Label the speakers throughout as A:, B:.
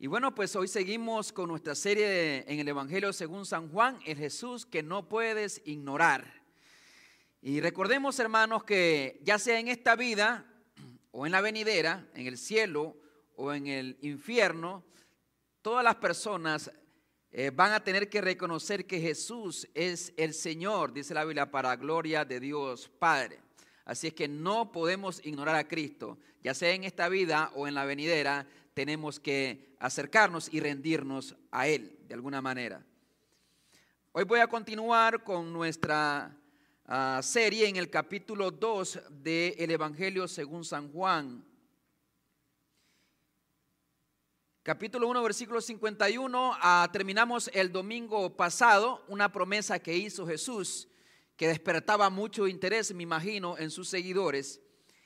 A: Y bueno, pues hoy seguimos con nuestra serie en el Evangelio según San Juan, el Jesús que no puedes ignorar. Y recordemos, hermanos, que ya sea en esta vida o en la venidera, en el cielo o en el infierno, todas las personas van a tener que reconocer que Jesús es el Señor, dice la Biblia, para gloria de Dios Padre. Así es que no podemos ignorar a Cristo, ya sea en esta vida o en la venidera. Tenemos que acercarnos y rendirnos a Él de alguna manera. Hoy voy a continuar con nuestra serie en el capítulo 2 del Evangelio según San Juan. Capítulo 1, versículo 51. Terminamos el domingo pasado una promesa que hizo Jesús que despertaba mucho interés, me imagino, en sus seguidores.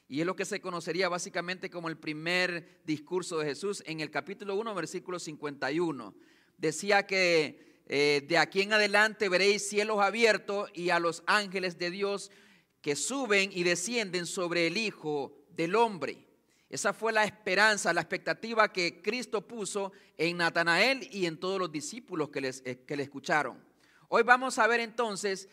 A: Y es lo que se conocería básicamente como el primer discurso de Jesús en el capítulo 1, versículo 51. Decía que de aquí en adelante veréis cielos abiertos y a los ángeles de Dios que suben y descienden sobre el Hijo del Hombre. Esa fue la esperanza, la expectativa que Cristo puso en Natanael y en todos los discípulos que le escucharon. Hoy vamos a ver entonces,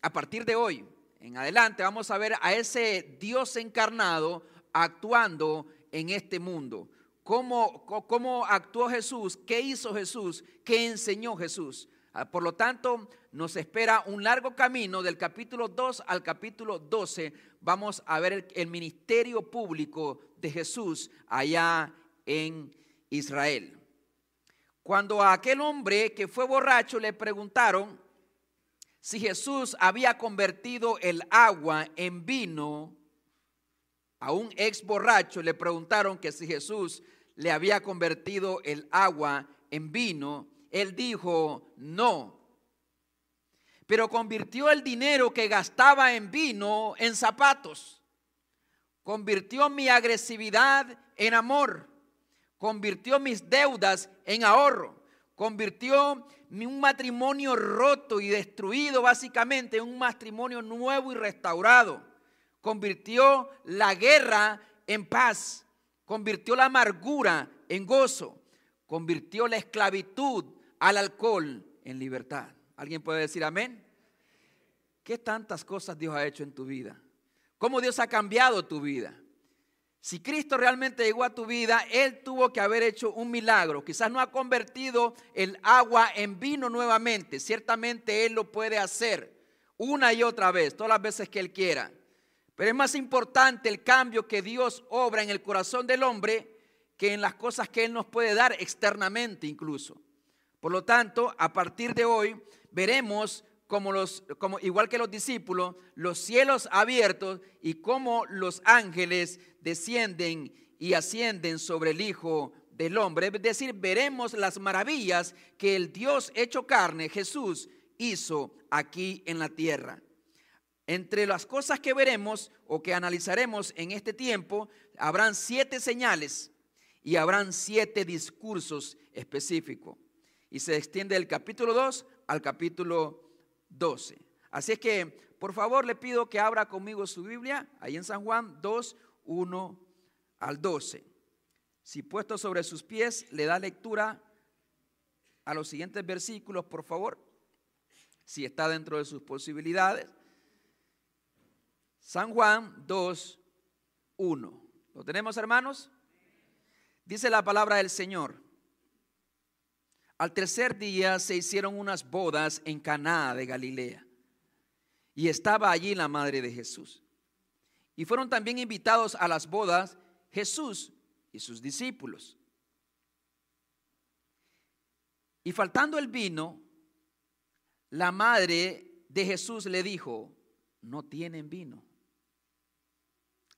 A: a partir de hoy en adelante, vamos a ver a ese Dios encarnado actuando en este mundo. ¿Cómo actuó Jesús? ¿Qué hizo Jesús? ¿Qué enseñó Jesús? Por lo tanto, nos espera un largo camino del capítulo 2 al capítulo 12. Vamos a ver el ministerio público de Jesús allá en Israel. Cuando a aquel hombre que fue borracho le preguntaron si Jesús había convertido el agua en vino, a un ex borracho le preguntaron que si Jesús le había convertido el agua en vino, él dijo no, pero convirtió el dinero que gastaba en vino en zapatos, convirtió mi agresividad en amor, convirtió mis deudas en ahorro, convirtió un matrimonio roto y destruido básicamente en un matrimonio nuevo y restaurado. Convirtió la guerra en paz, convirtió la amargura en gozo, convirtió la esclavitud al alcohol en libertad. ¿Alguien puede decir amén? ¿Qué tantas cosas Dios ha hecho en tu vida? ¿Cómo Dios ha cambiado tu vida? Si Cristo realmente llegó a tu vida, Él tuvo que haber hecho un milagro. Quizás no ha convertido el agua en vino nuevamente. Ciertamente Él lo puede hacer una y otra vez, todas las veces que Él quiera. Pero es más importante el cambio que Dios obra en el corazón del hombre que en las cosas que Él nos puede dar externamente incluso. Por lo tanto, a partir de hoy veremos como igual que los discípulos, los cielos abiertos y cómo los ángeles descienden y ascienden sobre el Hijo del Hombre. Es decir, veremos las maravillas que el Dios hecho carne, Jesús, hizo aquí en la tierra. Entre las cosas que veremos o que analizaremos en este tiempo, habrán 7 señales y habrán 7 discursos específicos. Y se extiende del capítulo 2 al capítulo 12. Así es que, por favor, le pido que abra conmigo su Biblia, ahí en San Juan 2, 1 al 12. Si puesto sobre sus pies, le da lectura a los siguientes versículos, por favor, si está dentro de sus posibilidades. San Juan 2, 1. ¿Lo tenemos, hermanos? Dice la palabra del Señor. Al tercer día se hicieron unas bodas en Caná de Galilea, y estaba allí la madre de Jesús. Y fueron también invitados a las bodas Jesús y sus discípulos. Y faltando el vino, la madre de Jesús le dijo: no tienen vino.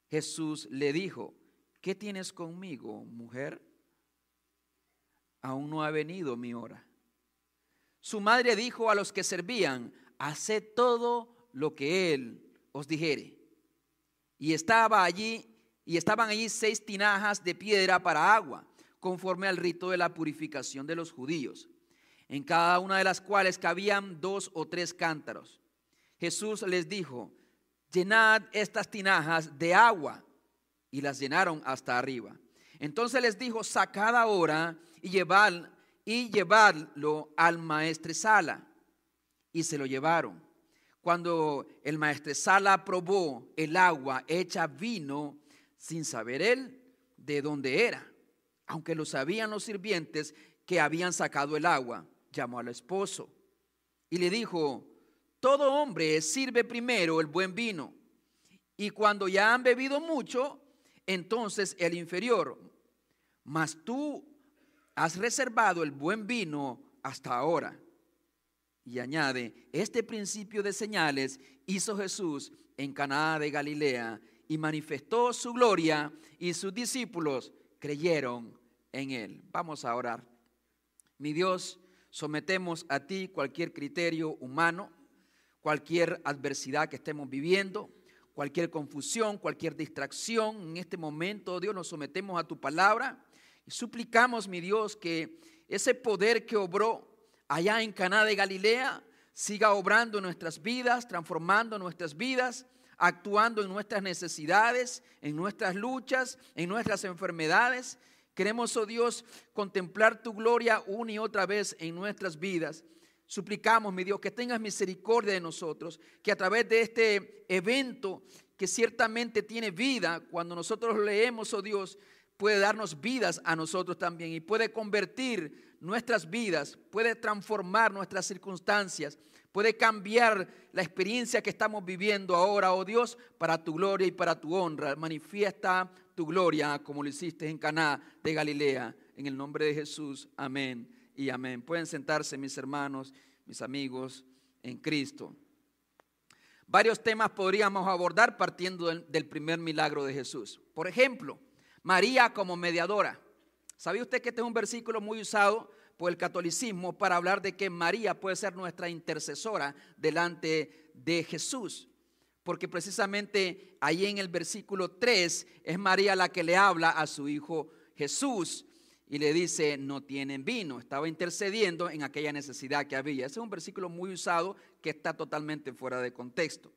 A: Jesús le dijo: ¿qué tienes conmigo, mujer? Aún no ha venido mi hora. Su madre dijo a los que servían: haced todo lo que él os dijere. Y estaban allí 6 tinajas de piedra para agua, conforme al rito de la purificación de los judíos, en cada una de las cuales cabían 2 o 3 cántaros. Jesús les dijo: llenad estas tinajas de agua. Y las llenaron hasta arriba. Entonces les dijo: sacad ahora y llevadlo al maestresala. Y se lo llevaron. Cuando el maestresala probó el agua hecha vino, sin saber él de dónde era, aunque lo sabían los sirvientes que habían sacado el agua, llamó al esposo y le dijo: todo hombre sirve primero el buen vino, y cuando ya han bebido mucho, entonces el inferior. Mas tú has reservado el buen vino hasta ahora. Y añade: este principio de señales hizo Jesús en Caná de Galilea y manifestó su gloria, y sus discípulos creyeron en él. Vamos a orar. Mi Dios, sometemos a ti cualquier criterio humano, cualquier adversidad que estemos viviendo, cualquier confusión, cualquier distracción. En este momento, Dios, nos sometemos a tu palabra y suplicamos, mi Dios, que ese poder que obró allá en Caná de Galilea siga obrando en nuestras vidas, transformando nuestras vidas, actuando en nuestras necesidades, en nuestras luchas, en nuestras enfermedades. Queremos, oh Dios, contemplar tu gloria una y otra vez en nuestras vidas. Suplicamos, mi Dios, que tengas misericordia de nosotros, que a través de este evento que ciertamente tiene vida, cuando nosotros lo leemos, oh Dios, puede darnos vidas a nosotros también y puede convertir nuestras vidas, puede transformar nuestras circunstancias, puede cambiar la experiencia que estamos viviendo ahora, oh Dios, para tu gloria y para tu honra. Manifiesta tu gloria como lo hiciste en Caná de Galilea. En el nombre de Jesús, amén y amén. Pueden sentarse, mis hermanos, mis amigos en Cristo. Varios temas podríamos abordar partiendo del primer milagro de Jesús. Por ejemplo, María como mediadora. ¿Sabe usted que este es un versículo muy usado por el catolicismo para hablar de que María puede ser nuestra intercesora delante de Jesús? Porque precisamente ahí en el versículo 3 es María la que le habla a su hijo Jesús y le dice: no tienen vino. Estaba intercediendo en aquella necesidad que había. Ese es un versículo muy usado que está totalmente fuera de contexto.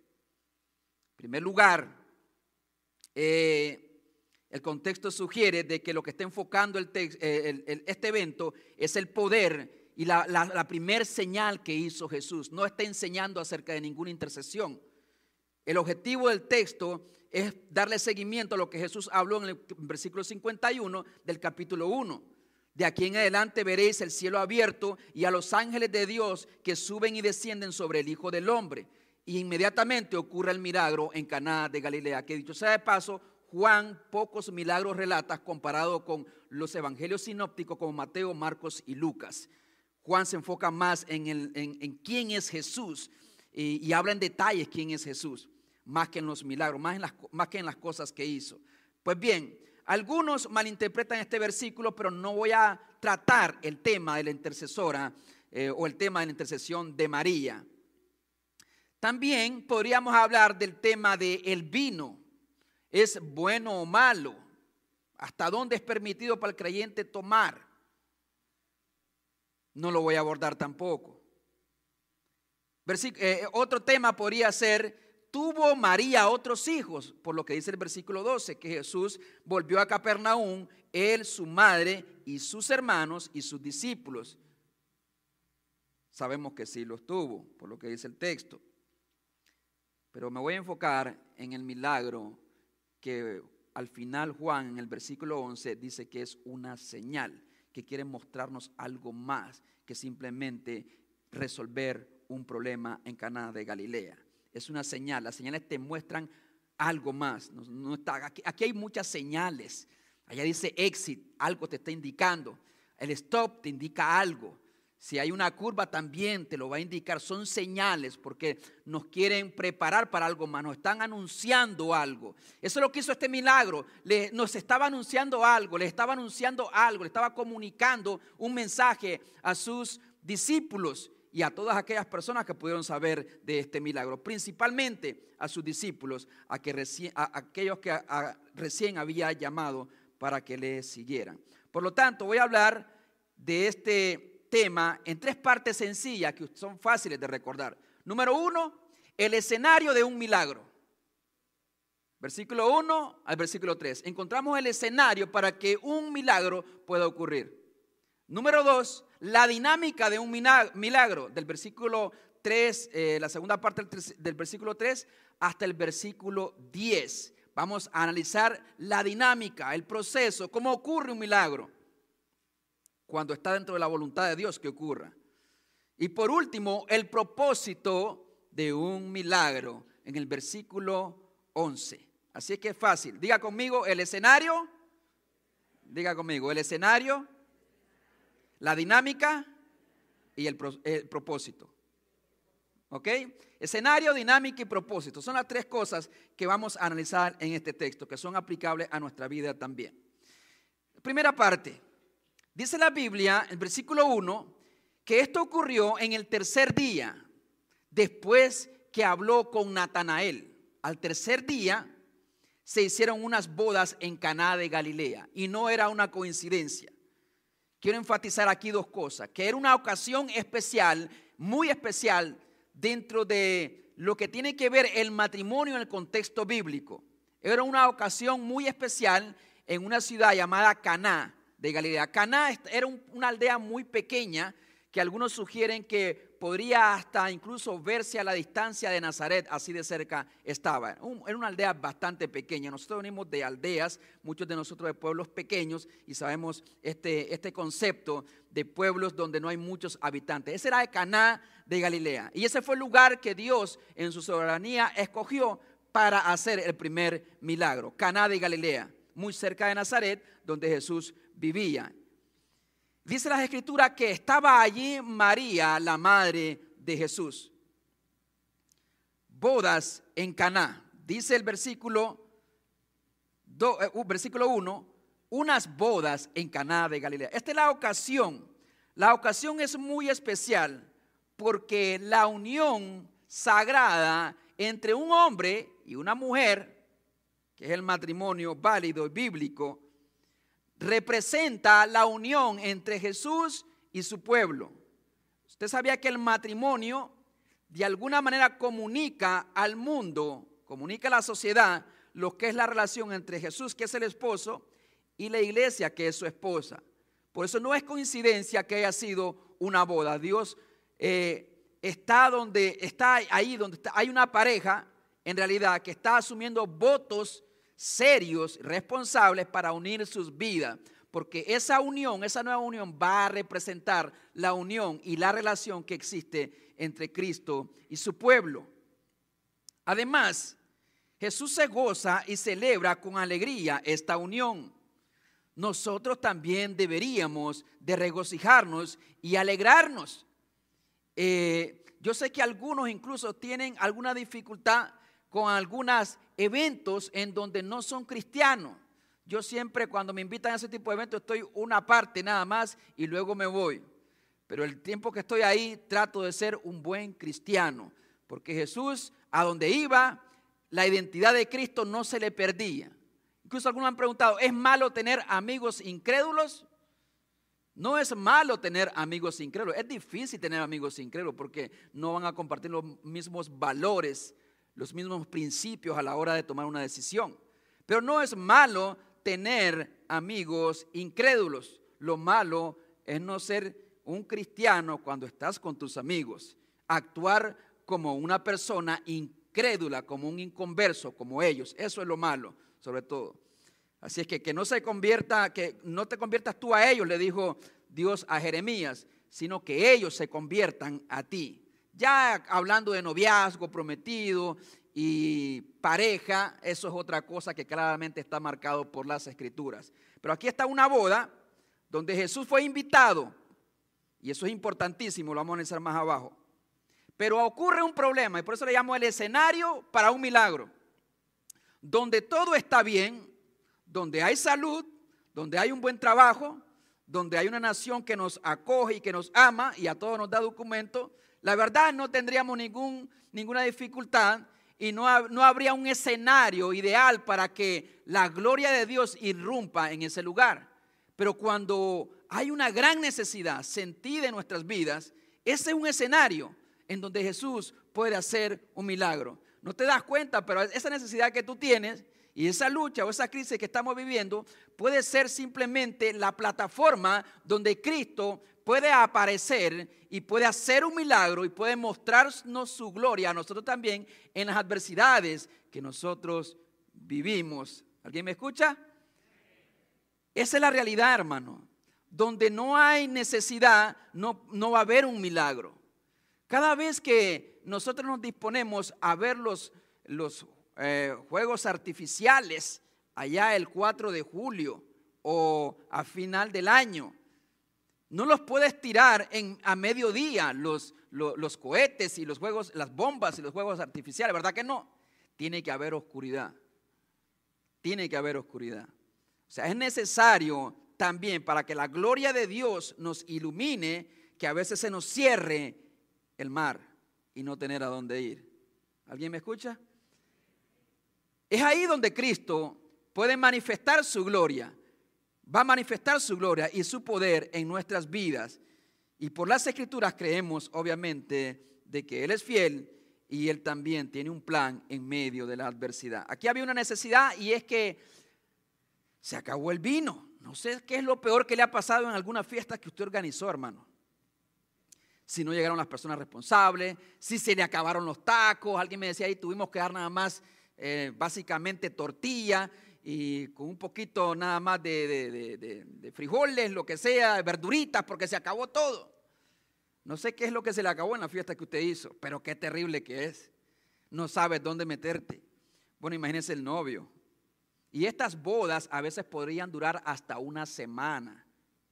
A: En primer lugar, el contexto sugiere de que lo que está enfocando este evento es el poder y la primer señal que hizo Jesús. No está enseñando acerca de ninguna intercesión. El objetivo del texto es darle seguimiento a lo que Jesús habló en el versículo 51 del capítulo 1. De aquí en adelante veréis el cielo abierto y a los ángeles de Dios que suben y descienden sobre el Hijo del Hombre. Y inmediatamente ocurre el milagro en Caná de Galilea, que dicho sea de paso, Juan pocos milagros relata comparado con los evangelios sinópticos como Mateo, Marcos y Lucas. Juan se enfoca más en quién es Jesús y habla en detalles quién es Jesús, más que en los milagros, más que en las cosas que hizo. Pues bien, algunos malinterpretan este versículo, pero no voy a tratar el tema de la intercesora o el tema de la intercesión de María. También podríamos hablar del tema del vino. ¿Es bueno o malo? ¿Hasta dónde es permitido para el creyente tomar? No lo voy a abordar tampoco. Otro tema podría ser: ¿tuvo María otros hijos? Por lo que dice el versículo 12, que Jesús volvió a Capernaum, él, su madre y sus hermanos y sus discípulos. Sabemos que sí los tuvo, por lo que dice el texto. Pero me voy a enfocar en el milagro que al final Juan en el versículo 11 dice que es una señal, que quiere mostrarnos algo más que simplemente resolver un problema en Caná de Galilea. Es una señal, las señales te muestran algo más. Aquí hay muchas señales. Allá dice exit, algo te está indicando. El stop te indica algo. Si hay una curva también te lo va a indicar. Son señales porque nos quieren preparar para algo más. Nos están anunciando algo. Eso es lo que hizo este milagro. Nos estaba anunciando algo. Le estaba anunciando algo. Le estaba comunicando un mensaje a sus discípulos y a todas aquellas personas que pudieron saber de este milagro. Principalmente a sus discípulos, a aquellos que recién había llamado para que le siguieran. Por lo tanto, voy a hablar de este tema en tres partes sencillas que son fáciles de recordar. Número uno, el escenario de un milagro. Versículo 1 al versículo 3. Encontramos el escenario para que un milagro pueda ocurrir. Número 2, la dinámica de un milagro. Del versículo 3, la segunda parte del versículo 3 hasta el versículo 10. Vamos a analizar la dinámica, el proceso, cómo ocurre un milagro. Cuando está dentro de la voluntad de Dios que ocurra. Y por último, el propósito de un milagro en el versículo 11. Así es que es fácil. Diga conmigo el escenario. Diga conmigo el escenario, la dinámica y el propósito. ¿Ok? Escenario, dinámica y propósito. Son las tres cosas que vamos a analizar en este texto, que son aplicables a nuestra vida también. Primera parte. Dice la Biblia, en el versículo 1, que esto ocurrió en el tercer día, después que habló con Natanael. Al tercer día se hicieron unas bodas en Caná de Galilea y no era una coincidencia. Quiero enfatizar aquí dos cosas, que era una ocasión especial, muy especial, dentro de lo que tiene que ver el matrimonio en el contexto bíblico. Era una ocasión muy especial en una ciudad llamada Caná de Galilea. Caná era una aldea muy pequeña que algunos sugieren que podría hasta incluso verse a la distancia de Nazaret, así de cerca estaba. Era una aldea bastante pequeña. Nosotros venimos de aldeas, muchos de nosotros de pueblos pequeños, y sabemos este concepto de pueblos donde no hay muchos habitantes. Ese era de Caná de Galilea, y ese fue el lugar que Dios en su soberanía escogió para hacer el primer milagro. Caná de Galilea, muy cerca de Nazaret, donde Jesús vivía. Dice las Escrituras que estaba allí María, la madre de Jesús. Bodas en Caná. Dice el versículo 1, unas bodas en Caná de Galilea. Esta es la ocasión. La ocasión es muy especial porque la unión sagrada entre un hombre y una mujer, que es el matrimonio válido y bíblico, representa la unión entre Jesús y su pueblo. Usted sabía que el matrimonio de alguna manera comunica al mundo, comunica a la sociedad lo que es la relación entre Jesús, que es el esposo, y la iglesia, que es su esposa. Por eso no es coincidencia que haya sido una boda. Dios está ahí donde hay una pareja, en realidad, que está asumiendo votos serios, responsables para unir sus vidas, porque esa unión, esa nueva unión va a representar la unión y la relación que existe entre Cristo y su pueblo. Además, Jesús se goza y celebra con alegría esta unión. Nosotros también deberíamos de regocijarnos y alegrarnos. Yo sé que algunos incluso tienen alguna dificultad con algunos eventos en donde no son cristianos. Yo siempre cuando me invitan a ese tipo de eventos estoy una parte nada más y luego me voy. Pero el tiempo que estoy ahí trato de ser un buen cristiano, porque Jesús a donde iba, la identidad de Cristo no se le perdía. Incluso algunos han preguntado, ¿es malo tener amigos incrédulos? No es malo tener amigos incrédulos, es difícil tener amigos incrédulos porque no van a compartir los mismos valores, los mismos principios a la hora de tomar una decisión. Pero no es malo tener amigos incrédulos. Lo malo es no ser un cristiano cuando estás con tus amigos. Actuar como una persona incrédula, como un inconverso, como ellos. Eso es lo malo, sobre todo. Así es que no te conviertas tú a ellos, le dijo Dios a Jeremías, sino que ellos se conviertan a ti. Ya hablando de noviazgo, prometido y pareja, eso es otra cosa que claramente está marcado por las Escrituras. Pero aquí está una boda donde Jesús fue invitado, y eso es importantísimo, lo vamos a analizar más abajo. Pero ocurre un problema, y por eso le llamo el escenario para un milagro, donde todo está bien, donde hay salud, donde hay un buen trabajo, donde hay una nación que nos acoge y que nos ama y a todos nos da documentos. La verdad no tendríamos ninguna dificultad y no habría un escenario ideal para que la gloria de Dios irrumpa en ese lugar. Pero cuando hay una gran necesidad sentida en nuestras vidas, ese es un escenario en donde Jesús puede hacer un milagro. no te das cuenta, pero esa necesidad que tú tienes y esa lucha o esa crisis que estamos viviendo puede ser simplemente la plataforma donde Cristo puede aparecer y puede hacer un milagro y puede mostrarnos su gloria a nosotros también en las adversidades que nosotros vivimos. ¿Alguien me escucha? Esa es la realidad, hermano. Donde no hay necesidad, no va a haber un milagro. Cada vez que nosotros nos disponemos a ver los juegos artificiales allá el 4 de julio o a final del año, no los puedes tirar a mediodía los cohetes y los juegos, las bombas y los juegos artificiales, ¿verdad que no? Tiene que haber oscuridad. Tiene que haber oscuridad. O sea, es necesario también para que la gloria de Dios nos ilumine, que a veces se nos cierre el mar y no tener a dónde ir. ¿Alguien me escucha? Es ahí donde Cristo puede manifestar su gloria. Va a manifestar su gloria y su poder en nuestras vidas. Y por las Escrituras creemos, obviamente, de que Él es fiel y Él también tiene un plan en medio de la adversidad. Aquí había una necesidad y es que se acabó el vino. No sé qué es lo peor que le ha pasado en alguna fiesta que usted organizó, hermano. Si no llegaron las personas responsables, si se le acabaron los tacos. Alguien me decía ahí, tuvimos que dar nada más básicamente tortilla y con un poquito nada más de frijoles, lo que sea, verduritas, porque se acabó todo. No sé qué es lo que se le acabó en la fiesta que usted hizo, pero qué terrible que es. No sabes dónde meterte. Bueno, imagínese el novio. Y estas bodas a veces podrían durar hasta una semana,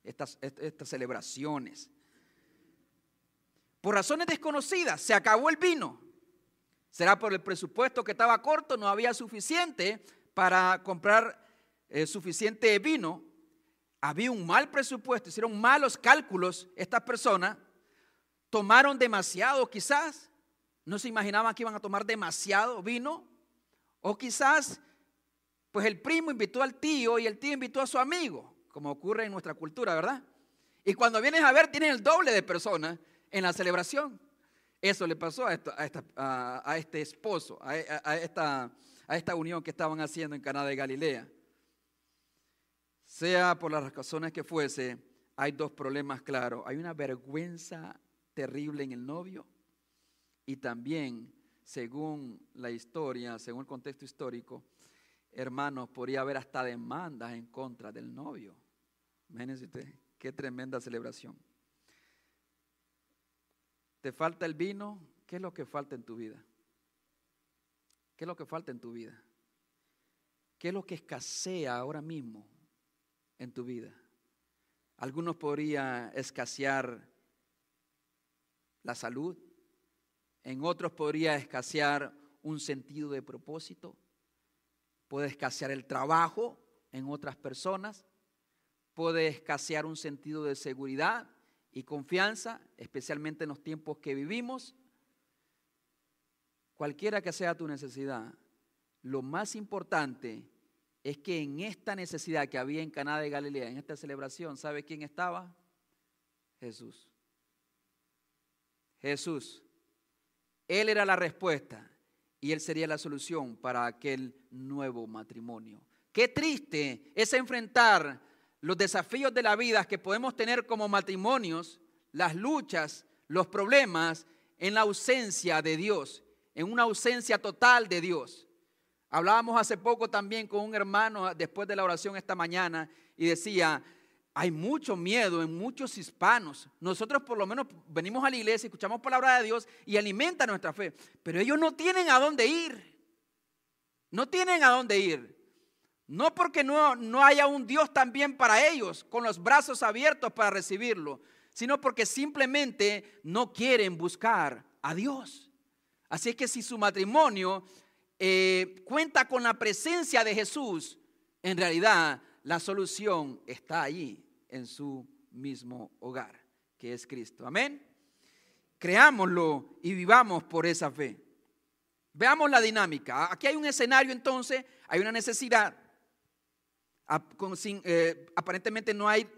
A: estas celebraciones. Por razones desconocidas, se acabó el vino. ¿Será por el presupuesto que estaba corto? No había suficiente para comprar suficiente vino. Había un mal presupuesto, hicieron malos cálculos estas personas. Tomaron demasiado quizás. No se imaginaban que iban a tomar demasiado vino. O quizás pues el primo invitó al tío y el tío invitó a su amigo, como ocurre en nuestra cultura, ¿verdad? Y cuando vienes a ver, tienen el doble de personas en la celebración. Eso le pasó a este esposo, a esta unión que estaban haciendo en Caná de Galilea. Sea por las razones que fuese, hay dos problemas claros. Hay una vergüenza terrible en el novio y también, según la historia, según el contexto histórico, hermanos, podría haber hasta demandas en contra del novio. Imagínense usted, qué tremenda celebración. ¿Te falta el vino? ¿Qué es lo que falta en tu vida? ¿Qué es lo que falta en tu vida? ¿Qué es lo que escasea ahora mismo en tu vida? Algunos podría escasear la salud, en otros podría escasear un sentido de propósito. Puede escasear el trabajo en otras personas, puede escasear un sentido de seguridad y confianza, especialmente en los tiempos que vivimos. Cualquiera que sea tu necesidad, lo más importante es que en esta necesidad que había en Caná de Galilea, en esta celebración, ¿sabe quién estaba? Jesús. Jesús. Él era la respuesta. Y Él sería la solución para aquel nuevo matrimonio. Qué triste es enfrentar los desafíos de la vida que podemos tener como matrimonios, las luchas, los problemas, en la ausencia de Dios, en una ausencia total de Dios. Hablábamos hace poco también con un hermano después de la oración esta mañana y decía, hay mucho miedo en muchos hispanos. Nosotros por lo menos venimos a la iglesia, escuchamos palabra de Dios y alimenta nuestra fe. Pero ellos no tienen a dónde ir. No tienen a dónde ir. No porque no haya un Dios también para ellos, con los brazos abiertos para recibirlo, sino porque simplemente no quieren buscar a Dios. Así es que si su matrimonio cuenta con la presencia de Jesús, en realidad la solución está allí, en su mismo hogar, que es Cristo. Amén. Creámoslo y vivamos por esa fe. Veamos la dinámica. Aquí hay un escenario entonces, hay una necesidad. Aparentemente no hay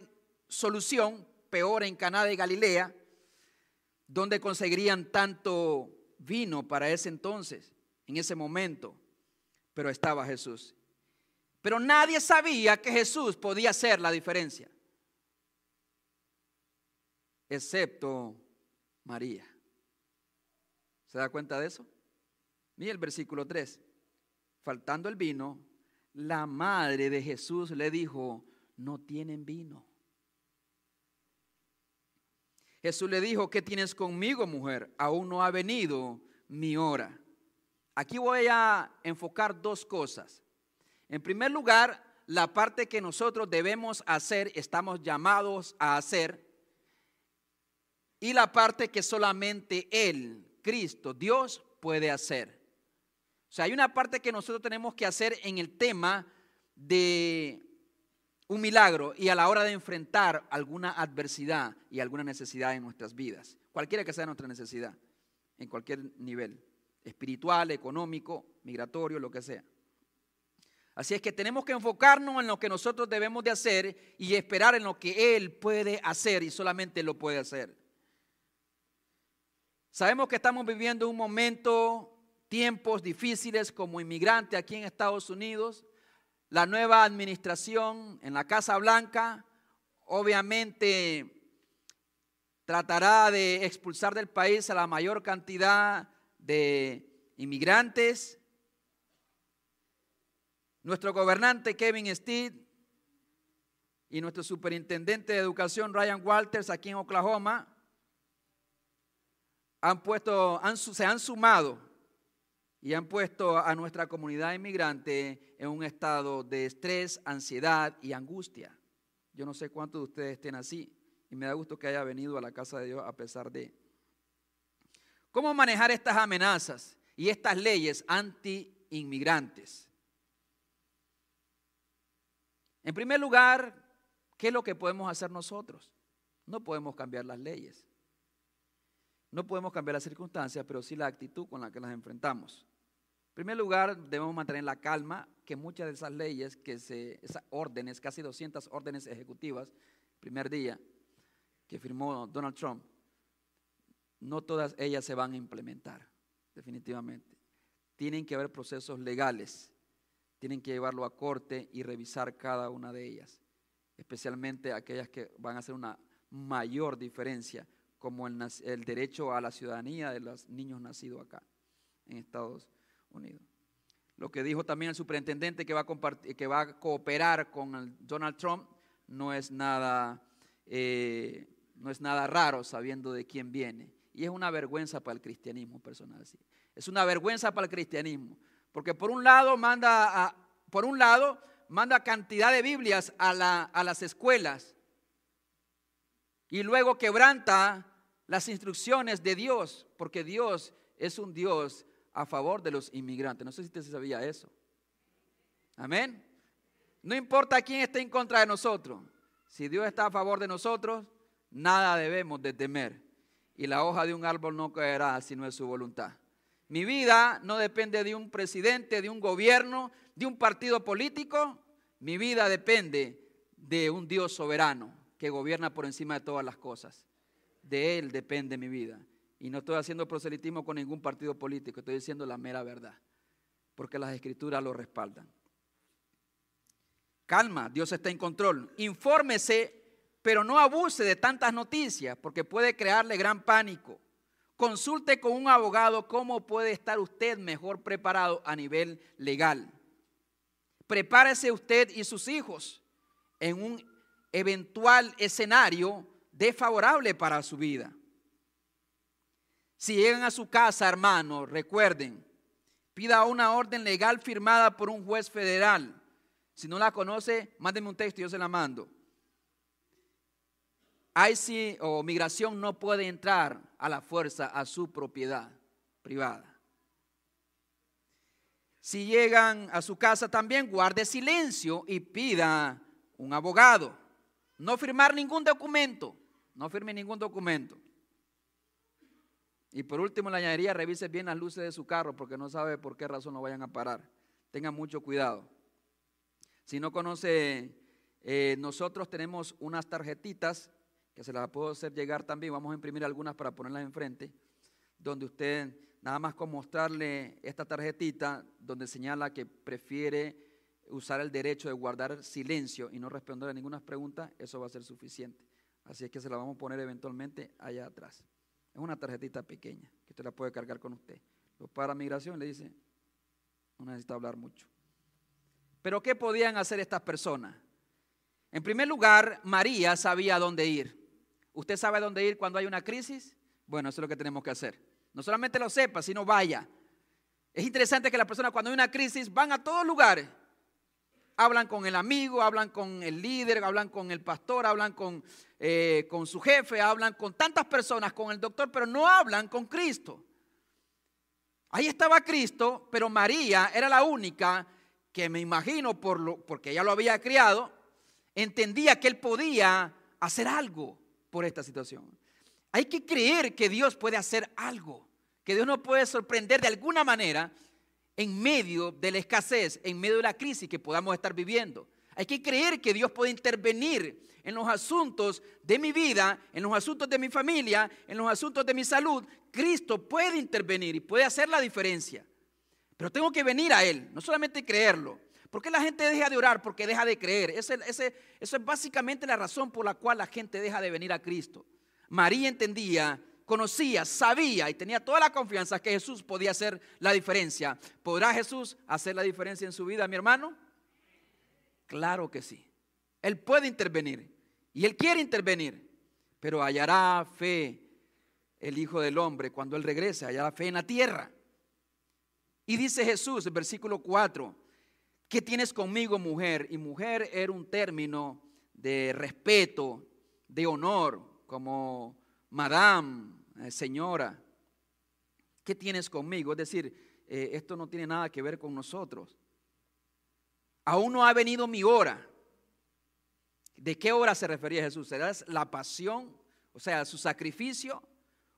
A: solución, peor en Caná de Galilea, donde conseguirían tanto vino para ese entonces. en ese momento, pero estaba Jesús. Pero nadie sabía que Jesús podía hacer la diferencia, excepto María. ¿Se da cuenta de eso? Mira el versículo 3. Faltando el vino, la madre de Jesús le dijo: no tienen vino. Jesús le dijo: ¿qué tienes conmigo, mujer? Aún no ha venido mi hora. Aquí voy a enfocar dos cosas. En primer lugar, la parte que nosotros debemos hacer, estamos llamados a hacer, y la parte que solamente Él, Cristo, Dios, puede hacer. O sea, hay una parte que nosotros tenemos que hacer en el tema de un milagro y a la hora de enfrentar alguna adversidad y alguna necesidad en nuestras vidas, cualquiera que sea nuestra necesidad, en cualquier nivel, espiritual, económico, migratorio, lo que sea. Así es que tenemos que enfocarnos en lo que nosotros debemos de hacer y esperar en lo que Él puede hacer y solamente lo puede hacer. Sabemos que estamos viviendo un momento, tiempos difíciles como inmigrantes aquí en Estados Unidos. La nueva administración en la Casa Blanca obviamente tratará de expulsar del país a la mayor cantidad de inmigrantes. Nuestro gobernante Kevin Stitt y nuestro superintendente de educación Ryan Walters aquí en Oklahoma se han sumado y han puesto a nuestra comunidad inmigrante en un estado de estrés, ansiedad y angustia. Yo no sé cuántos de ustedes estén así y me da gusto que haya venido a la casa de Dios a pesar de. ¿Cómo manejar estas amenazas y estas leyes anti-inmigrantes? En primer lugar, ¿qué es lo que podemos hacer nosotros? No podemos cambiar las leyes. No podemos cambiar las circunstancias, pero sí la actitud con la que las enfrentamos. En primer lugar, debemos mantener la calma, que muchas de esas leyes, esas órdenes, casi 200 órdenes ejecutivas, primer día que firmó Donald Trump, no todas ellas se van a implementar, definitivamente. Tienen que haber procesos legales, tienen que llevarlo a corte y revisar cada una de ellas, especialmente aquellas que van a hacer una mayor diferencia, como el derecho a la ciudadanía de los niños nacidos acá en Estados Unidos. Lo que dijo también el superintendente que va a cooperar con el Donald Trump no es nada raro sabiendo de quién viene. Y es una vergüenza para el cristianismo personal. ¿Sí? Es una vergüenza para el cristianismo. Porque por un lado manda cantidad de Biblias a las escuelas y luego quebranta las instrucciones de Dios, porque Dios es un Dios a favor de los inmigrantes. No sé si usted sabía eso. Amén. No importa quién esté en contra de nosotros. Si Dios está a favor de nosotros, nada debemos de temer. Y la hoja de un árbol no caerá si no es su voluntad. Mi vida no depende de un presidente, de un gobierno, de un partido político. Mi vida depende de un Dios soberano que gobierna por encima de todas las cosas. De Él depende mi vida. Y no estoy haciendo proselitismo con ningún partido político, estoy diciendo la mera verdad, porque las escrituras lo respaldan. Calma, Dios está en control. Infórmese, pero no abuse de tantas noticias, porque puede crearle gran pánico. Consulte con un abogado cómo puede estar usted mejor preparado a nivel legal. Prepárese usted y sus hijos en un eventual escenario desfavorable para su vida. Si llegan a su casa, hermanos, recuerden, pida una orden legal firmada por un juez federal. Si no la conoce, mándeme un texto y yo se la mando. ICE o migración no puede entrar a la fuerza a su propiedad privada. Si llegan a su casa también, guarde silencio y pida un abogado. No firmar ningún documento. No firme ningún documento. Y por último, le añadiría, revise bien las luces de su carro porque no sabe por qué razón lo vayan a parar. Tengan mucho cuidado. Si no conoce, nosotros tenemos unas tarjetitas que se las puedo hacer llegar también. Vamos a imprimir algunas para ponerlas enfrente, donde usted nada más con mostrarle esta tarjetita donde señala que prefiere usar el derecho de guardar silencio y no responder a ninguna pregunta, eso va a ser suficiente. Así es que se la vamos a poner eventualmente allá atrás. Es una tarjetita pequeña que usted la puede cargar con usted. Lo para migración le dice, no necesita hablar mucho. Pero ¿qué podían hacer estas personas? En primer lugar, María sabía a dónde ir. ¿Usted sabe a dónde ir cuando hay una crisis? Bueno, eso es lo que tenemos que hacer. No solamente lo sepa, sino vaya. Es interesante que las personas cuando hay una crisis van a todos lugares. Hablan con el amigo, hablan con el líder, hablan con el pastor, hablan con su jefe, hablan con tantas personas, con el doctor, pero no hablan con Cristo. Ahí estaba Cristo, pero María era la única que, me imagino, porque ella lo había criado, entendía que él podía hacer algo por esta situación. Hay que creer que Dios puede hacer algo, que Dios nos puede sorprender de alguna manera en medio de la escasez, en medio de la crisis que podamos estar viviendo. Hay que creer que Dios puede intervenir en los asuntos de mi vida, en los asuntos de mi familia, en los asuntos de mi salud. Cristo puede intervenir y puede hacer la diferencia. Pero tengo que venir a Él, no solamente creerlo. ¿Por qué la gente deja de orar? Porque deja de creer. Eso es básicamente la razón por la cual la gente deja de venir a Cristo. María entendía, conocía, sabía y tenía toda la confianza que Jesús podía hacer la diferencia. ¿Podrá Jesús hacer la diferencia en su vida, mi hermano? Claro que sí. Él puede intervenir y Él quiere intervenir, pero hallará fe el Hijo del Hombre cuando Él regrese, hallará fe en la tierra. Y dice Jesús en versículo 4, ¿qué tienes conmigo, mujer? Y mujer era un término de respeto, de honor, como madame, señora. ¿Qué tienes conmigo? Es decir, esto no tiene nada que ver con nosotros. Aún no ha venido mi hora. ¿De qué hora se refería Jesús? ¿Será la pasión, o sea, su sacrificio,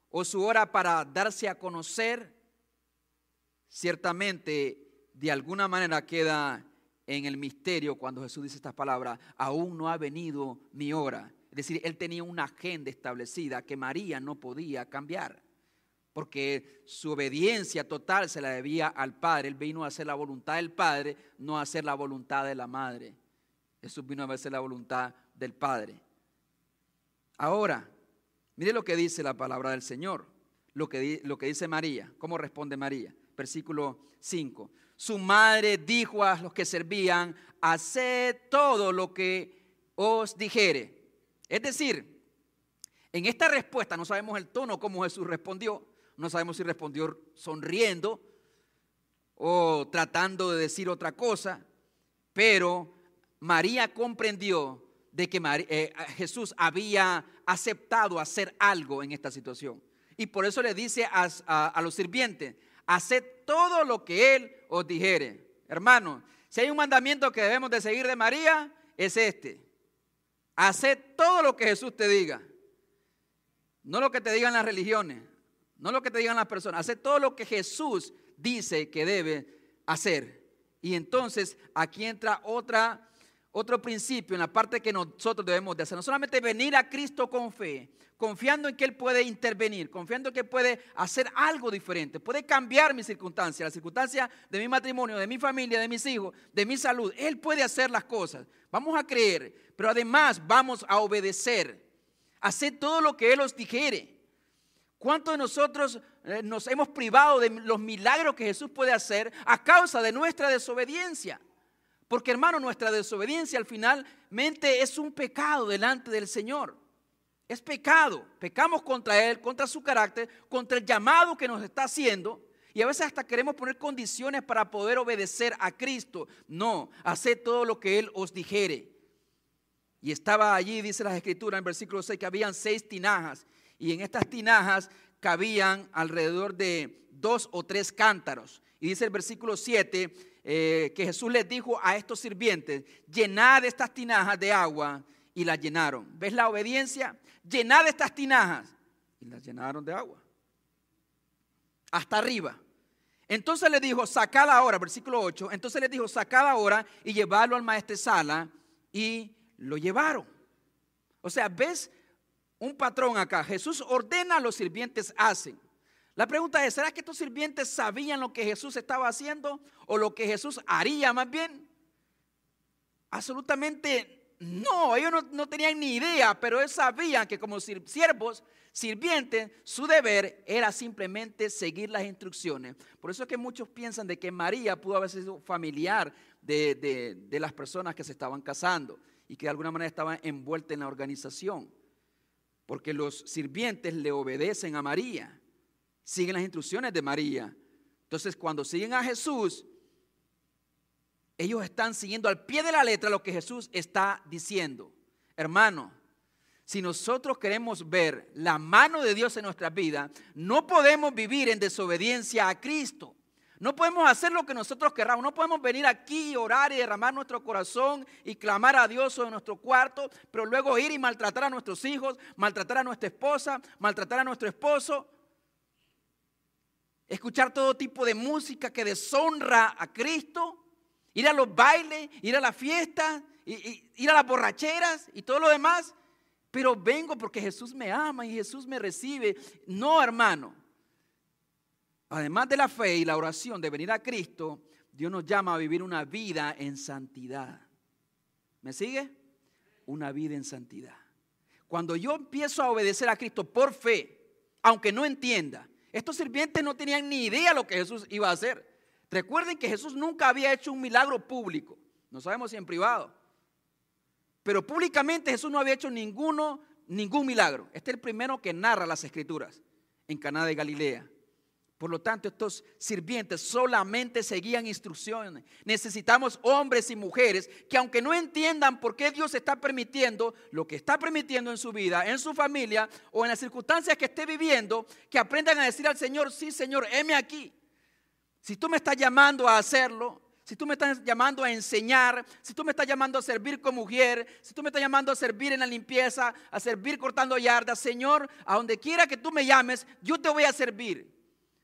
A: o su hora para darse a conocer? Ciertamente, de alguna manera queda en el misterio cuando Jesús dice estas palabras, aún no ha venido mi hora. Es decir, Él tenía una agenda establecida que María no podía cambiar, porque su obediencia total se la debía al Padre. Él vino a hacer la voluntad del Padre, no a hacer la voluntad de la madre. Jesús vino a hacer la voluntad del Padre. Ahora, mire lo que dice la palabra del Señor, lo que dice María. ¿Cómo responde María? Versículo 5. Su madre dijo a los que servían, haced todo lo que os dijere. Es decir, en esta respuesta no sabemos el tono como Jesús respondió. No sabemos si respondió sonriendo o tratando de decir otra cosa, pero María comprendió de que Jesús había aceptado hacer algo en esta situación. Y por eso le dice a los sirvientes, haced todo lo que Él os dijere. Hermano, si hay un mandamiento que debemos de seguir de María, es este. Haced todo lo que Jesús te diga. No lo que te digan las religiones, no lo que te digan las personas. Haced todo lo que Jesús dice que debe hacer. Y entonces aquí entra otro principio en la parte que nosotros debemos de hacer. No solamente venir a Cristo con fe, confiando en que Él puede intervenir, confiando en que puede hacer algo diferente, puede cambiar mi circunstancia, la circunstancia de mi matrimonio, de mi familia, de mis hijos, de mi salud. Él puede hacer las cosas. Vamos a creer, pero además vamos a obedecer. Hacer todo lo que Él os dijere. ¿Cuántos de nosotros nos hemos privado de los milagros que Jesús puede hacer a causa de nuestra desobediencia? Porque, hermano, nuestra desobediencia al finalmente es un pecado delante del Señor. Es pecado. Pecamos contra Él, contra su carácter, contra el llamado que nos está haciendo. Y a veces hasta queremos poner condiciones para poder obedecer a Cristo. No, haced todo lo que Él os dijere. Y estaba allí, dice las Escrituras en versículo 6, que habían 6 tinajas. Y en estas tinajas cabían alrededor de 2 o 3 cántaros. Y dice el versículo 7 que Jesús les dijo a estos sirvientes, llenad estas tinajas de agua, y las llenaron. ¿Ves la obediencia? Llenad estas tinajas, y las llenaron de agua hasta arriba. Entonces les dijo, sacad ahora, versículo 8, entonces les dijo, sacad ahora y llevadlo al maestresala, y lo llevaron. O sea, ¿ves un patrón acá? Jesús ordena, a los sirvientes hacen. La pregunta es, ¿será que estos sirvientes sabían lo que Jesús estaba haciendo o lo que Jesús haría más bien? Absolutamente no, ellos no tenían ni idea, pero ellos sabían que como siervos, sirvientes, su deber era simplemente seguir las instrucciones. Por eso es que muchos piensan de que María pudo haber sido familiar de las personas que se estaban casando y que de alguna manera estaban envueltas en la organización. Porque los sirvientes le obedecen a María, siguen las instrucciones de María. Entonces, cuando siguen a Jesús, ellos están siguiendo al pie de la letra lo que Jesús está diciendo. Hermano, si nosotros queremos ver la mano de Dios en nuestra vida, no podemos vivir en desobediencia a Cristo. No podemos hacer lo que nosotros queramos. No podemos venir aquí y orar y derramar nuestro corazón y clamar a Dios en nuestro cuarto, pero luego ir y maltratar a nuestros hijos, maltratar a nuestra esposa, maltratar a nuestro esposo. Escuchar todo tipo de música que deshonra a Cristo. Ir a los bailes, ir a las fiestas, ir a las borracheras y todo lo demás. Pero vengo porque Jesús me ama y Jesús me recibe. No, hermano. Además de la fe y la oración de venir a Cristo, Dios nos llama a vivir una vida en santidad. ¿Me sigue? Una vida en santidad. Cuando yo empiezo a obedecer a Cristo por fe, aunque no entienda, estos sirvientes no tenían ni idea lo que Jesús iba a hacer. Recuerden que Jesús nunca había hecho un milagro público. No sabemos si en privado. Pero públicamente Jesús no había hecho ningún milagro. Este es el primero que narra las Escrituras en Caná de Galilea. Por lo tanto, estos sirvientes solamente seguían instrucciones. Necesitamos hombres y mujeres que aunque no entiendan por qué Dios está permitiendo lo que está permitiendo en su vida, en su familia o en las circunstancias que esté viviendo, que aprendan a decir al Señor, sí Señor, heme aquí. Si tú me estás llamando a hacerlo, si tú me estás llamando a enseñar, si tú me estás llamando a servir como mujer, si tú me estás llamando a servir en la limpieza, a servir cortando yardas, Señor, a donde quiera que tú me llames, yo te voy a servir.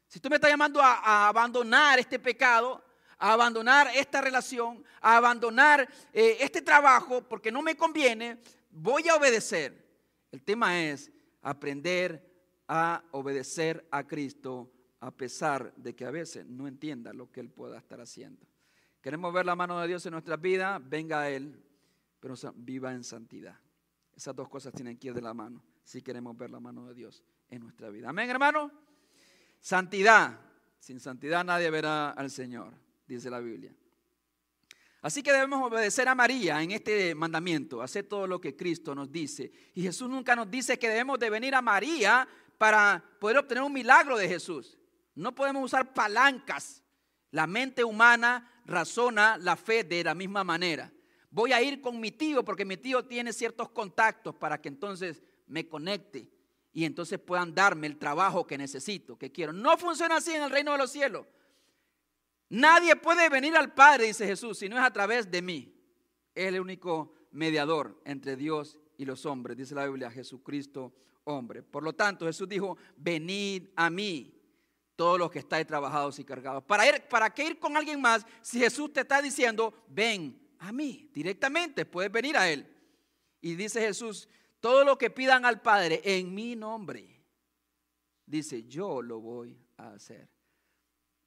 A: Si tú me estás llamando a abandonar este pecado, a abandonar esta relación, a abandonar este trabajo porque no me conviene, voy a obedecer. El tema es aprender a obedecer a Cristo a pesar de que a veces no entienda lo que Él pueda estar haciendo. Queremos ver la mano de Dios en nuestra vida, venga a Él, pero viva en santidad. Esas dos cosas tienen que ir de la mano si queremos ver la mano de Dios en nuestra vida. Amén, hermano. Santidad. Sin santidad nadie verá al Señor, dice la Biblia. Así que debemos obedecer a María en este mandamiento, hacer todo lo que Cristo nos dice. Y Jesús nunca nos dice que debemos de venir a María para poder obtener un milagro de Jesús. No podemos usar palancas. La mente humana razona la fe de la misma manera. Voy a ir con mi tío porque mi tío tiene ciertos contactos para que entonces me conecte y entonces puedan darme el trabajo que necesito, que quiero. No funciona así en el reino de los cielos. Nadie puede venir al Padre, dice Jesús, si no es a través de mí. Él es el único mediador entre Dios y los hombres, dice la Biblia, Jesucristo hombre. Por lo tanto, Jesús dijo, venid a mí, todos los que estáis trabajados y cargados. ¿Para qué ir con alguien más si Jesús te está diciendo, ven a mí? Directamente puedes venir a Él. Y dice Jesús, todo lo que pidan al Padre en mi nombre, dice, yo lo voy a hacer.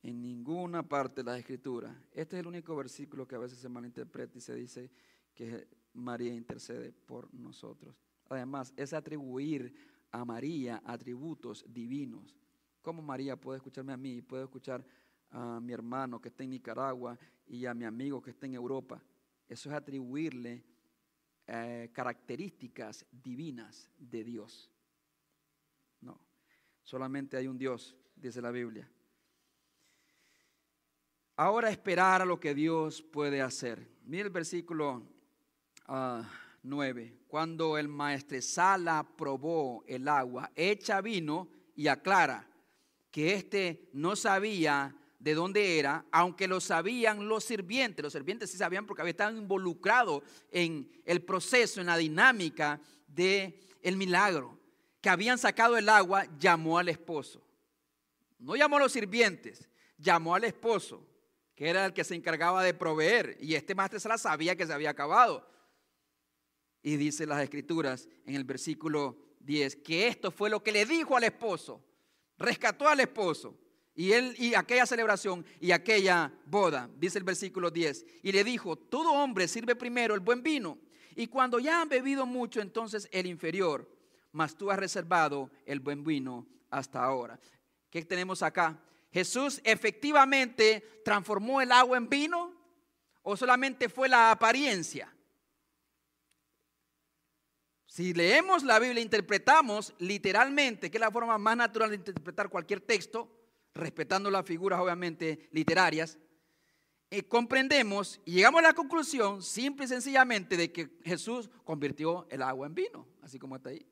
A: En ninguna parte de la Escritura. Este es el único versículo que a veces se malinterpreta y se dice que María intercede por nosotros. Además, es atribuir a María atributos divinos. ¿Cómo María puede escucharme a mí y puede escuchar a mi hermano que está en Nicaragua y a mi amigo que está en Europa? Eso es atribuirle características divinas de Dios. No, solamente hay un Dios, dice la Biblia. Ahora esperar a lo que Dios puede hacer. Mira el versículo 9. Cuando el maestresala probó el agua hecha vino y aclara que éste no sabía de dónde era, aunque lo sabían los sirvientes. Los sirvientes sí sabían porque estaban involucrados en el proceso, en la dinámica del milagro. Que habían sacado el agua, llamó al esposo. No llamó a los sirvientes, llamó al esposo, que era el que se encargaba de proveer. Y este maestresala sabía que se había acabado. Y dice las Escrituras en el versículo 10, que esto fue lo que le dijo al esposo. rescató al esposo y aquella celebración y aquella boda, dice el versículo 10, y le dijo: todo hombre sirve primero el buen vino, y cuando ya han bebido mucho, entonces el inferior, mas tú has reservado el buen vino hasta ahora. ¿Qué tenemos acá? ¿Jesús efectivamente transformó el agua en vino o solamente fue la apariencia? Si leemos la Biblia, interpretamos literalmente, que es la forma más natural de interpretar cualquier texto, respetando las figuras obviamente literarias, comprendemos y llegamos a la conclusión simple y sencillamente de que Jesús convirtió el agua en vino, así como está ahí.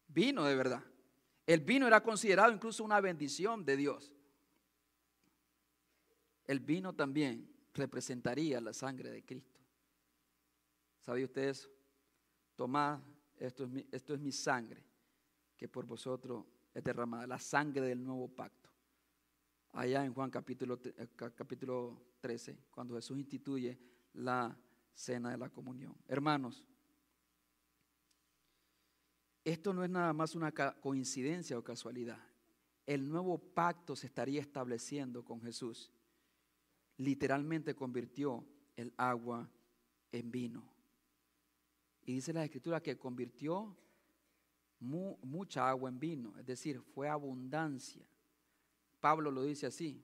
A: Vino de verdad. El vino era considerado incluso una bendición de Dios. El vino también representaría la sangre de Cristo. ¿Sabía usted eso? Tomad, esto es mi sangre, que por vosotros es derramada, la sangre del nuevo pacto. Allá en Juan capítulo 13, cuando Jesús instituye la cena de la comunión. Hermanos, esto no es nada más una coincidencia o casualidad. El nuevo pacto se estaría estableciendo con Jesús. Literalmente convirtió el agua en vino. Y dice la Escritura que convirtió mucha agua en vino, es decir, fue abundancia. Pablo lo dice así,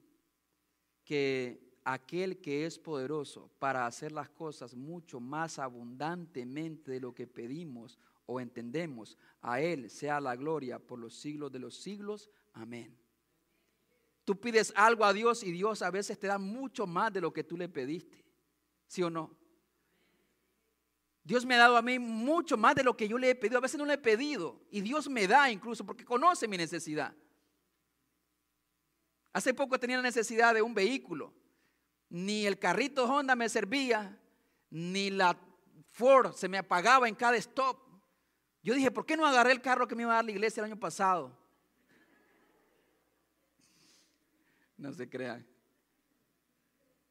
A: que aquel que es poderoso para hacer las cosas mucho más abundantemente de lo que pedimos o entendemos, a Él sea la gloria por los siglos de los siglos. Amén. Tú pides algo a Dios y Dios a veces te da mucho más de lo que tú le pediste, ¿sí o no? Dios me ha dado a mí mucho más de lo que yo le he pedido. A veces no le he pedido y Dios me da incluso porque conoce mi necesidad. Hace poco tenía la necesidad de un vehículo. Ni el carrito Honda me servía, ni la Ford se me apagaba en cada stop. Yo dije, ¿por qué no agarré el carro que me iba a dar la iglesia el año pasado? No se crean.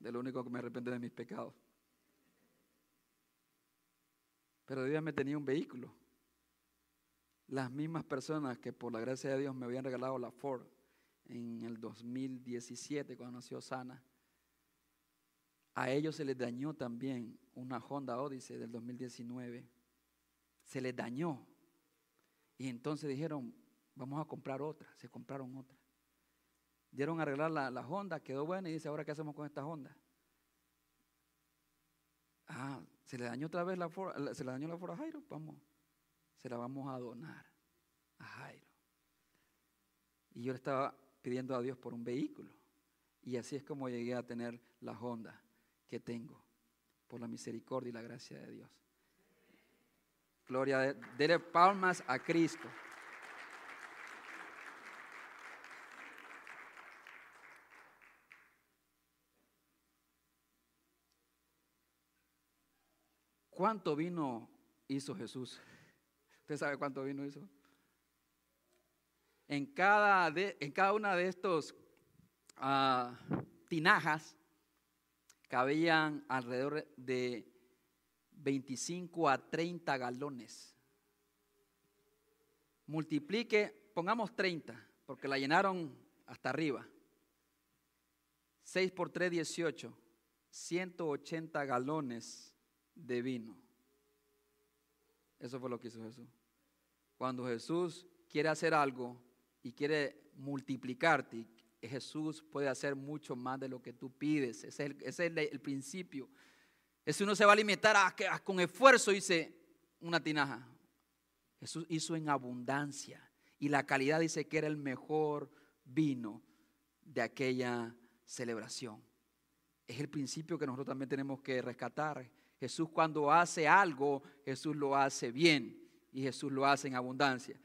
A: De lo único que me arrepiento de mis pecados. Pero Dios me tenía un vehículo. Las mismas personas que por la gracia de Dios me habían regalado la Ford en el 2017 cuando nació Sana, a ellos se les dañó también una Honda Odyssey del 2019. Se les dañó. Y entonces dijeron, vamos a comprar otra. Se compraron otra. Dieron a arreglar la Honda, quedó buena y dice, ¿ahora qué hacemos con esta Honda? Se le dañó otra vez la Ford a Jairo, se la vamos a donar a Jairo. Y yo le estaba pidiendo a Dios por un vehículo. Y así es como llegué a tener la Honda que tengo, por la misericordia y la gracia de Dios. Gloria, dele palmas a Cristo. ¿Cuánto vino hizo Jesús? ¿Usted sabe cuánto vino hizo? En cada una de estos tinajas cabían alrededor de 25 a 30 galones. Multiplique, pongamos 30, porque la llenaron hasta arriba. 6 por 3, 18, 180 galones de vino. Eso fue lo que hizo Jesús. Cuando Jesús quiere hacer algo y quiere multiplicarte, Jesús puede hacer mucho más de lo que tú pides. Ese es el principio. Eso no se va a limitar con esfuerzo hice una tinaja. Jesús hizo en abundancia y la calidad dice que era el mejor vino de aquella celebración. Es el principio que nosotros también tenemos que rescatar. Jesús cuando hace algo, Jesús lo hace bien y Jesús lo hace en abundancia.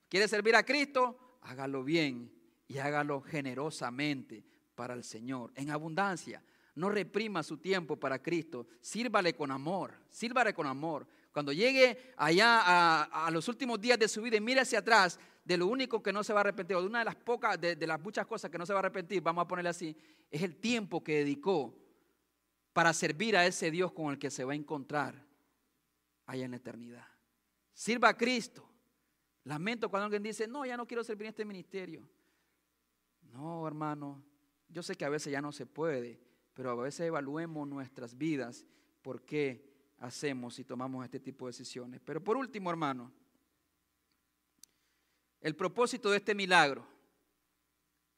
A: ¿Quiere servir a Cristo? Hágalo bien y hágalo generosamente para el Señor, en abundancia. No reprima su tiempo para Cristo, sírvale con amor, sírvale con amor. Cuando llegue allá a los últimos días de su vida y mire hacia atrás, de lo único que no se va a arrepentir, o de una de las pocas, de las muchas cosas que no se va a arrepentir, vamos a ponerle así, es el tiempo que dedicó para servir a ese Dios con el que se va a encontrar allá en la eternidad. Sirva a Cristo, Lamento cuando alguien dice, no, ya no quiero servir en este ministerio. No, hermano, yo sé que a veces ya no se puede, pero a veces evaluemos nuestras vidas, por qué hacemos y tomamos este tipo de decisiones. Pero por último, hermano, el propósito de este milagro,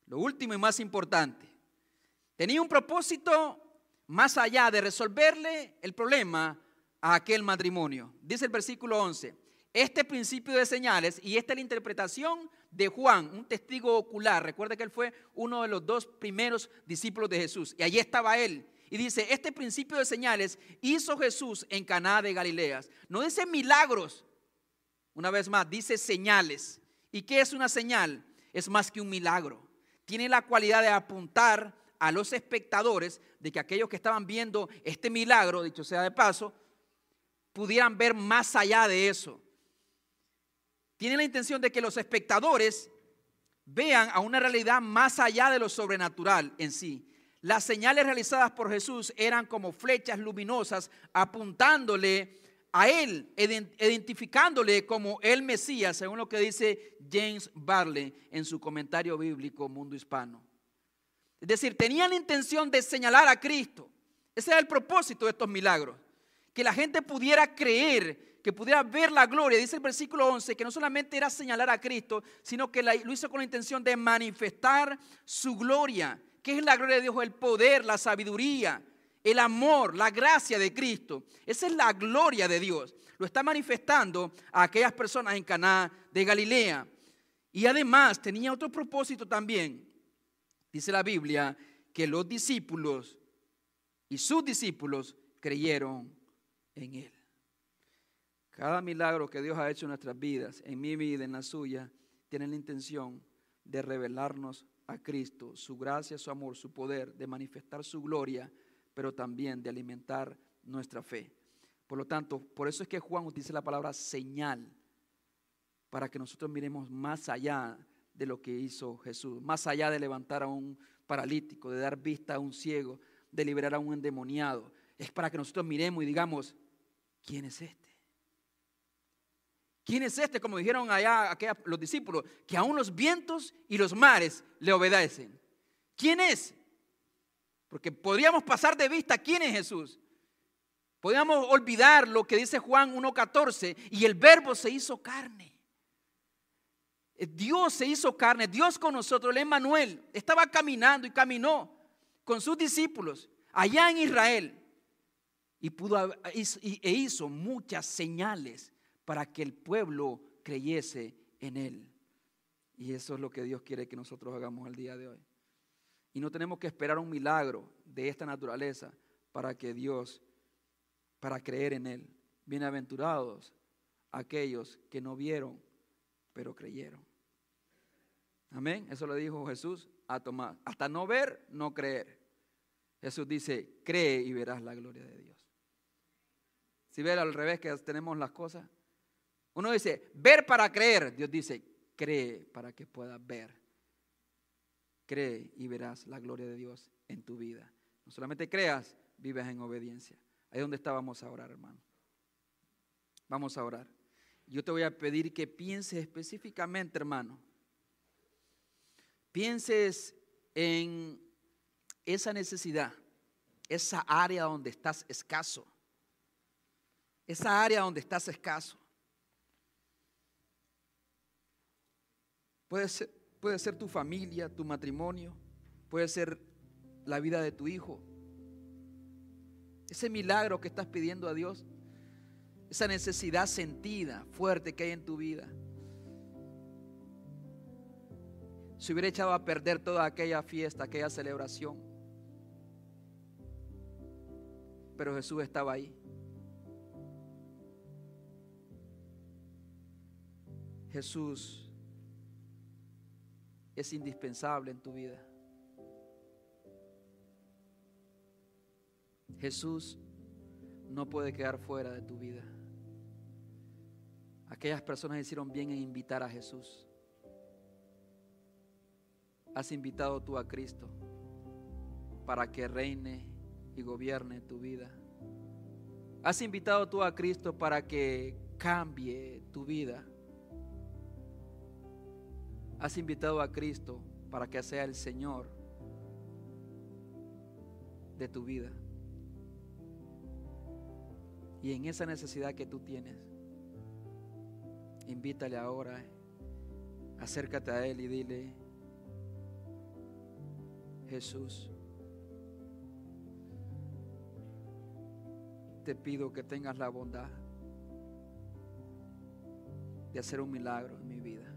A: lo último y más importante, tenía un propósito más allá de resolverle el problema a aquel matrimonio. Dice el versículo 11, este principio de señales, y esta es la interpretación de Juan, un testigo ocular. Recuerda que él fue uno de los 2 primeros discípulos de Jesús, y allí estaba él. Y dice, este principio de señales hizo Jesús en Caná de Galilea. No dice milagros, una vez más, dice señales. ¿Y qué es una señal? Es más que un milagro. Tiene la cualidad de apuntar a los espectadores de que aquellos que estaban viendo este milagro, dicho sea de paso, pudieran ver más allá de eso. Tiene la intención de que los espectadores vean a una realidad más allá de lo sobrenatural en sí. Las señales realizadas por Jesús eran como flechas luminosas apuntándole a Él, identificándole como el Mesías, según lo que dice James Barley en su comentario bíblico Mundo Hispano. Es decir, tenían la intención de señalar a Cristo. Ese era el propósito de estos milagros, que la gente pudiera creer, que pudiera ver la gloria. Dice el versículo 11 que no solamente era señalar a Cristo, sino que lo hizo con la intención de manifestar su gloria. ¿Qué es la gloria de Dios? El poder, la sabiduría, el amor, la gracia de Cristo. Esa es la gloria de Dios. Lo está manifestando a aquellas personas en Caná de Galilea. Y además tenía otro propósito también. Dice la Biblia que los discípulos y sus discípulos creyeron en Él. Cada milagro que Dios ha hecho en nuestras vidas, en mi vida, en la suya, tiene la intención de revelarnos a Cristo, su gracia, su amor, su poder, de manifestar su gloria, pero también de alimentar nuestra fe. Por lo tanto, por eso es que Juan utiliza la palabra señal, para que nosotros miremos más allá de lo que hizo Jesús, más allá de levantar a un paralítico, de dar vista a un ciego, de liberar a un endemoniado. Es para que nosotros miremos y digamos, ¿quién es este? ¿Quién es este? Como dijeron allá los discípulos, que aún los vientos y los mares le obedecen. ¿Quién es? Porque podríamos pasar de vista quién es Jesús. Podríamos olvidar lo que dice Juan 1:14, y el verbo se hizo carne. Dios se hizo carne, Dios con nosotros, el Emmanuel, estaba caminando y caminó con sus discípulos allá en Israel e hizo muchas señales para que el pueblo creyese en Él. Y eso es lo que Dios quiere que nosotros hagamos el día de hoy. Y no tenemos que esperar un milagro de esta naturaleza para creer en Él. Bienaventurados aquellos que no vieron, pero creyeron. Amén. Eso lo dijo Jesús a Tomás. Hasta no ver, no creer. Jesús dice, cree y verás la gloria de Dios. Si ven al revés que tenemos las cosas. Uno dice, ver para creer. Dios dice, cree para que puedas ver. Cree y verás la gloria de Dios en tu vida. No solamente creas, vives en obediencia. Ahí es donde vamos a orar, hermano. Vamos a orar. Yo te voy a pedir que pienses específicamente, hermano. Pienses en esa necesidad, esa área donde estás escaso. Esa área donde estás escaso. Puede ser tu familia, tu matrimonio, puede ser la vida de tu hijo. Ese milagro que estás pidiendo a Dios, esa necesidad sentida, fuerte que hay en tu vida. Se hubiera echado a perder toda aquella fiesta, aquella celebración. Pero Jesús estaba ahí. Jesús es indispensable en tu vida. Jesús no puede quedar fuera de tu vida. Aquellas personas hicieron bien en invitar a Jesús. Has invitado tú a Cristo para que reine y gobierne tu vida. Has invitado tú a Cristo para que cambie tu vida. Has invitado a Cristo para que sea el Señor de tu vida. Y en esa necesidad que tú tienes, invítale ahora, acércate a Él y dile: Jesús, te pido que tengas la bondad de hacer un milagro en mi vida.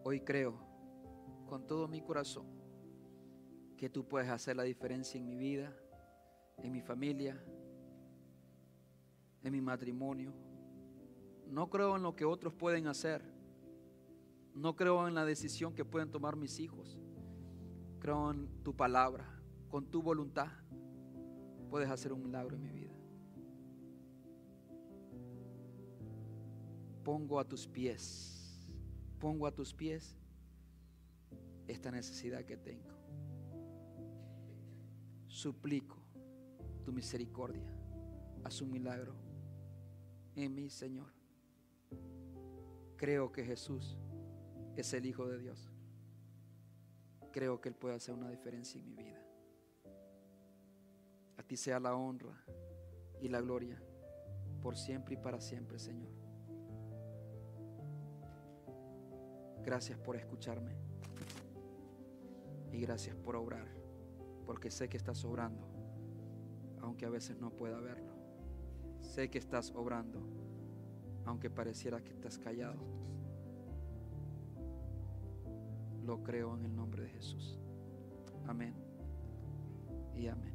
A: Hoy creo con todo mi corazón que tú puedes hacer la diferencia en mi vida, en mi familia, en mi matrimonio. No creo en lo que otros pueden hacer. No creo en la decisión que pueden tomar mis hijos. Creo en tu palabra. Con tu voluntad puedes hacer un milagro en mi vida. Pongo a tus pies esta necesidad que tengo. Suplico tu misericordia. Haz un milagro en mí, Señor. Creo que Jesús es el Hijo de Dios. Creo que Él puede hacer una diferencia en mi vida. A ti sea la honra y la gloria por siempre y para siempre, Señor. Gracias por escucharme y gracias por obrar, porque sé que estás obrando, aunque a veces no pueda verlo. Sé que estás obrando, aunque pareciera que estás callado. Lo creo en el nombre de Jesús. Amén y amén.